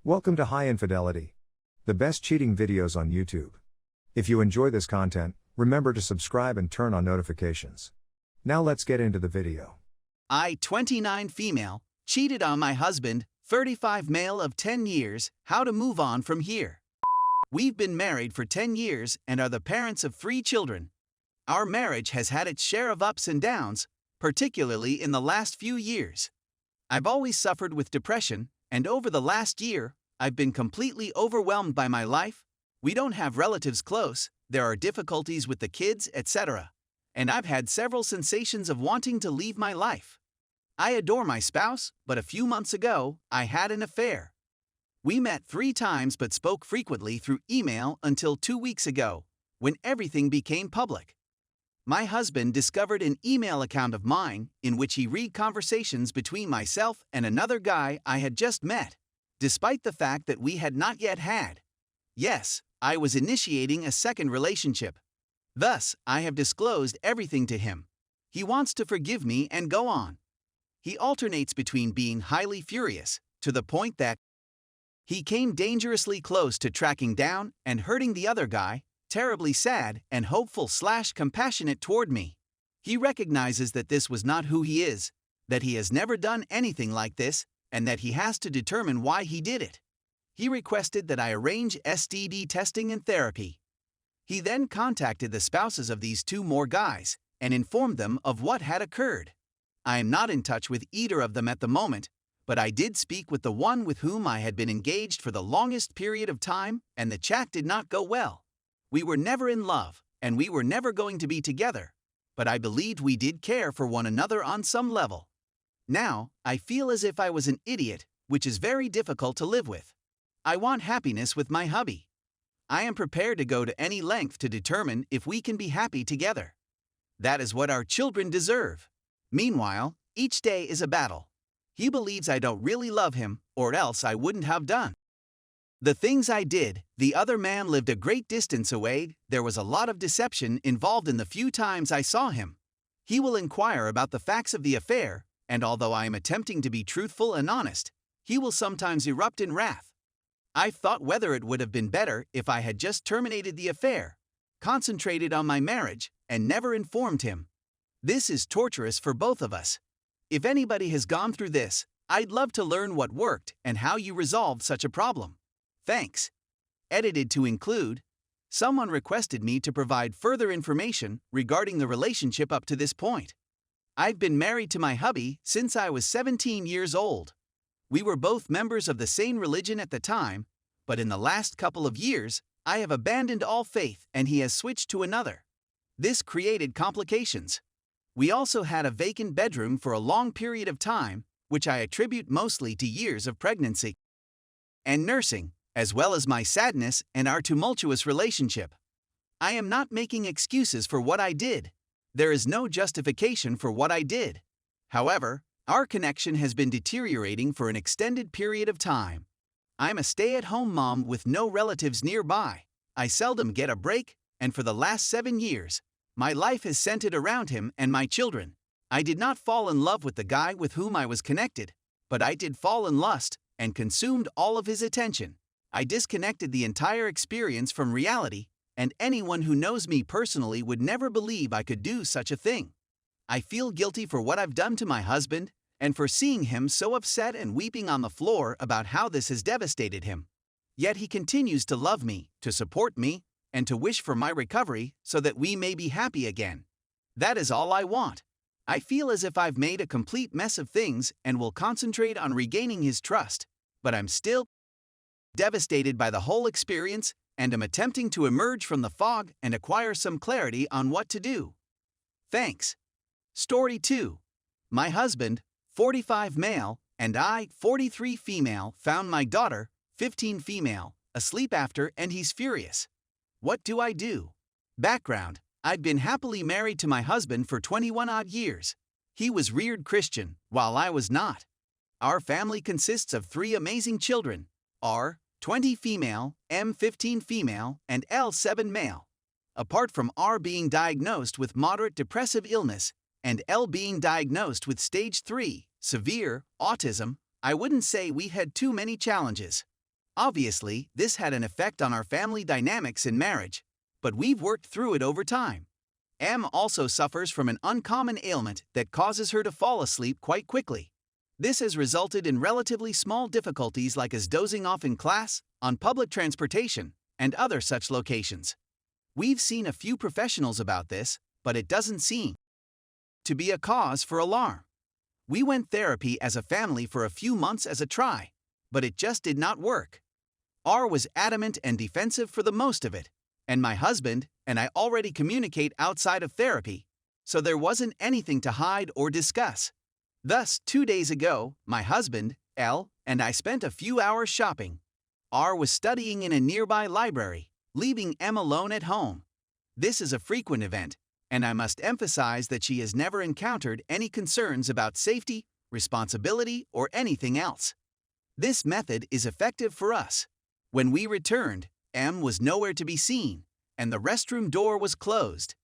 Welcome to High Infidelity, the best cheating videos on YouTube. If you enjoy this content, remember to subscribe and turn on notifications. Now let's get into the video. I, 29 female, cheated on my husband, 35 male of 10 years, how to move on from here. We've been married for 10 years and are the parents of 3 children. Our marriage has had its share of ups and downs, particularly in the last few years. I've always suffered with depression, and over the last year, I've been completely overwhelmed by my life. We don't have relatives close, there are difficulties with the kids, etc. And I've had several sensations of wanting to leave my life. I adore my spouse, but a few months ago, I had an affair. We met 3 times but spoke frequently through email until 2 weeks ago, when everything became public. My husband discovered an email account of mine in which he read conversations between myself and another guy I had just met, despite the fact that we had not yet had. Yes, I was initiating a second relationship. Thus, I have disclosed everything to him. He wants to forgive me and go on. He alternates between being highly furious, to the point that he came dangerously close to tracking down and hurting the other guy, terribly sad and hopeful/compassionate toward me. He recognizes that this was not who he is, that he has never done anything like this, and that he has to determine why he did it. He requested that I arrange STD testing and therapy. He then contacted the spouses of these 2 more guys and informed them of what had occurred. I am not in touch with either of them at the moment, but I did speak with the one with whom I had been engaged for the longest period of time, and the chat did not go well. We were never in love, and we were never going to be together, but I believed we did care for one another on some level. Now, I feel as if I was an idiot, which is very difficult to live with. I want happiness with my hubby. I am prepared to go to any length to determine if we can be happy together. That is what our children deserve. Meanwhile, each day is a battle. He believes I don't really love him, or else I wouldn't have done the things I did. The other man lived a great distance away. There was a lot of deception involved in the few times I saw him. He will inquire about the facts of the affair, and although I am attempting to be truthful and honest, he will sometimes erupt in wrath. I've thought whether it would have been better if I had just terminated the affair, concentrated on my marriage, and never informed him. This is torturous for both of us. If anybody has gone through this, I'd love to learn what worked and how you resolved such a problem. Thanks. Edited to include, someone requested me to provide further information regarding the relationship up to this point. I've been married to my hubby since I was 17 years old. We were both members of the same religion at the time, but in the last couple of years, I have abandoned all faith and he has switched to another. This created complications. We also had a vacant bedroom for a long period of time, which I attribute mostly to years of pregnancy and nursing, as well as my sadness and our tumultuous relationship. I am not making excuses for what I did. There is no justification for what I did. However, our connection has been deteriorating for an extended period of time. I'm a stay-at-home mom with no relatives nearby. I seldom get a break, and for the last 7 years, my life has centered around him and my children. I did not fall in love with the guy with whom I was connected, but I did fall in lust and consumed all of his attention. I disconnected the entire experience from reality, and anyone who knows me personally would never believe I could do such a thing. I feel guilty for what I've done to my husband, and for seeing him so upset and weeping on the floor about how this has devastated him. Yet he continues to love me, to support me, and to wish for my recovery so that we may be happy again. That is all I want. I feel as if I've made a complete mess of things and will concentrate on regaining his trust, but I'm still devastated by the whole experience and am attempting to emerge from the fog and acquire some clarity on what to do. Thanks. Story 2. My husband, 45 male, and I, 43 female, found my daughter, 15 female, asleep after, and he's furious. What do I do? Background: I'd been happily married to my husband for 21 odd years. He was reared Christian, while I was not. Our family consists of 3 amazing children: R, 20 female, M, 15 female, and L, 7 male. Apart from R being diagnosed with moderate depressive illness, and L being diagnosed with stage 3, severe, autism, I wouldn't say we had too many challenges. Obviously, this had an effect on our family dynamics in marriage, but we've worked through it over time. M also suffers from an uncommon ailment that causes her to fall asleep quite quickly. This has resulted in relatively small difficulties like as dozing off in class, on public transportation, and other such locations. We've seen a few professionals about this, but it doesn't seem to be a cause for alarm. We went therapy as a family for a few months as a try, but it just did not work. R was adamant and defensive for the most of it, and my husband and I already communicate outside of therapy, so there wasn't anything to hide or discuss. Thus, 2 days ago, my husband, L, and I spent a few hours shopping. R was studying in a nearby library, leaving M alone at home. This is a frequent event, and I must emphasize that she has never encountered any concerns about safety, responsibility, or anything else. This method is effective for us. When we returned, M was nowhere to be seen, and the restroom door was closed.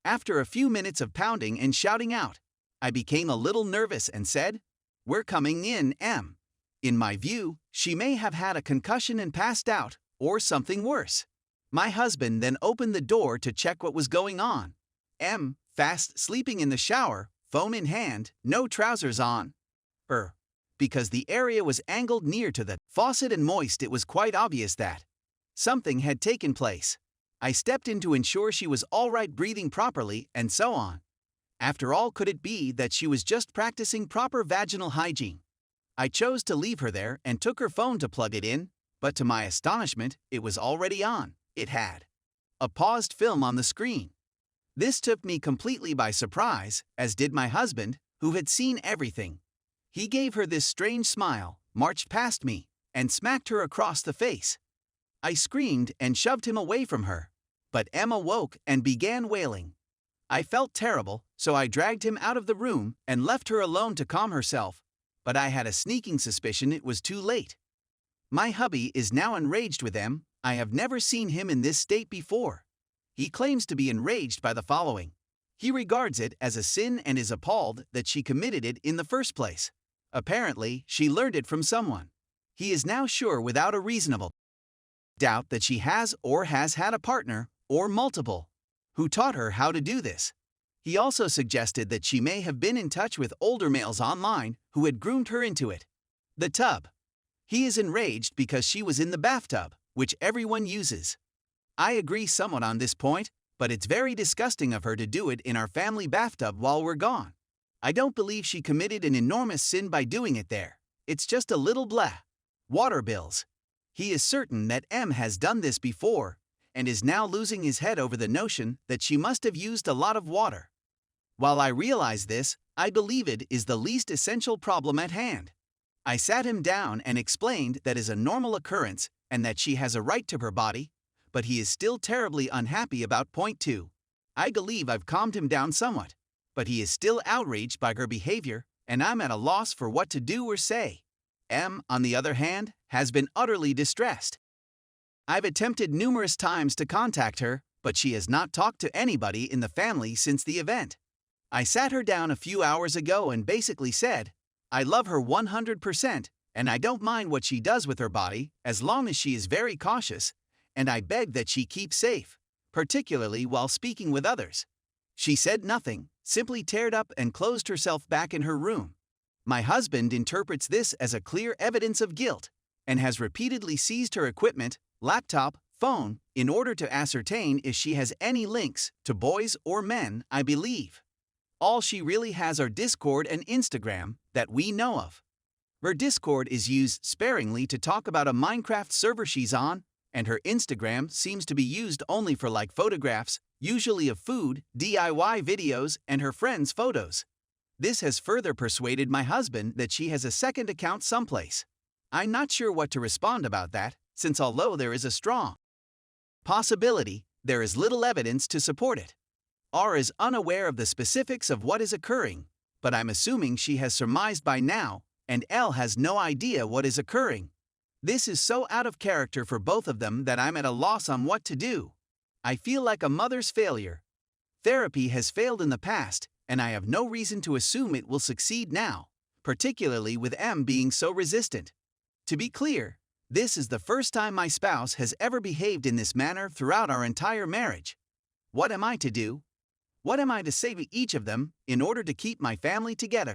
After a few minutes of pounding and shouting out, I became a little nervous and said, "We're coming in, M." In my view, she may have had a concussion and passed out, or something worse. My husband then opened the door to check what was going on. M, fast sleeping in the shower, phone in hand, no trousers on. Because the area was angled near to the faucet and moist, it was quite obvious that something had taken place. I stepped in to ensure she was all right, breathing properly, and so on. After all, could it be that she was just practicing proper vaginal hygiene? I chose to leave her there and took her phone to plug it in, but to my astonishment, it was already on. It had a paused film on the screen. This took me completely by surprise, as did my husband, who had seen everything. He gave her this strange smile, marched past me, and smacked her across the face. I screamed and shoved him away from her, but Emma woke and began wailing. I felt terrible, so I dragged him out of the room and left her alone to calm herself, but I had a sneaking suspicion it was too late. My hubby is now enraged with M. I have never seen him in this state before. He claims to be enraged by the following. He regards it as a sin and is appalled that she committed it in the first place. Apparently, she learned it from someone. He is now sure without a reasonable doubt that she has or has had a partner, or multiple, who taught her how to do this. He also suggested that she may have been in touch with older males online who had groomed her into it. The tub. He is enraged because she was in the bathtub, which everyone uses. I agree somewhat on this point, but it's very disgusting of her to do it in our family bathtub while we're gone. I don't believe she committed an enormous sin by doing it there. It's just a little blah. Water bills. He is certain that M has done this before, and is now losing his head over the notion that she must have used a lot of water. While I realize this, I believe it is the least essential problem at hand. I sat him down and explained that is a normal occurrence and that she has a right to her body, but he is still terribly unhappy about point 2. I believe I've calmed him down somewhat, but he is still outraged by her behavior, and I'm at a loss for what to do or say. M, on the other hand, has been utterly distressed. I've attempted numerous times to contact her, but she has not talked to anybody in the family since the event. I sat her down a few hours ago and basically said, I love her 100%, and I don't mind what she does with her body as long as she is very cautious, and I beg that she keep safe, particularly while speaking with others. She said nothing, simply teared up and closed herself back in her room. My husband interprets this as a clear evidence of guilt, and has repeatedly seized her equipment, laptop, phone, in order to ascertain if she has any links to boys or men, I believe. All she really has are Discord and Instagram, that we know of. Her Discord is used sparingly to talk about a Minecraft server she's on, and her Instagram seems to be used only for like photographs, usually of food, DIY videos, and her friends' photos. This has further persuaded my husband that she has a second account someplace. I'm not sure what to respond about that, since although there is a strong possibility, there is little evidence to support it. R is unaware of the specifics of what is occurring, but I'm assuming she has surmised by now, and L has no idea what is occurring. This is so out of character for both of them that I'm at a loss on what to do. I feel like a mother's failure. Therapy has failed in the past, and I have no reason to assume it will succeed now, particularly with M being so resistant. To be clear, This is the first time my spouse has ever behaved in this manner throughout our entire marriage. What am I to do? What am I to say to each of them in order to keep my family together?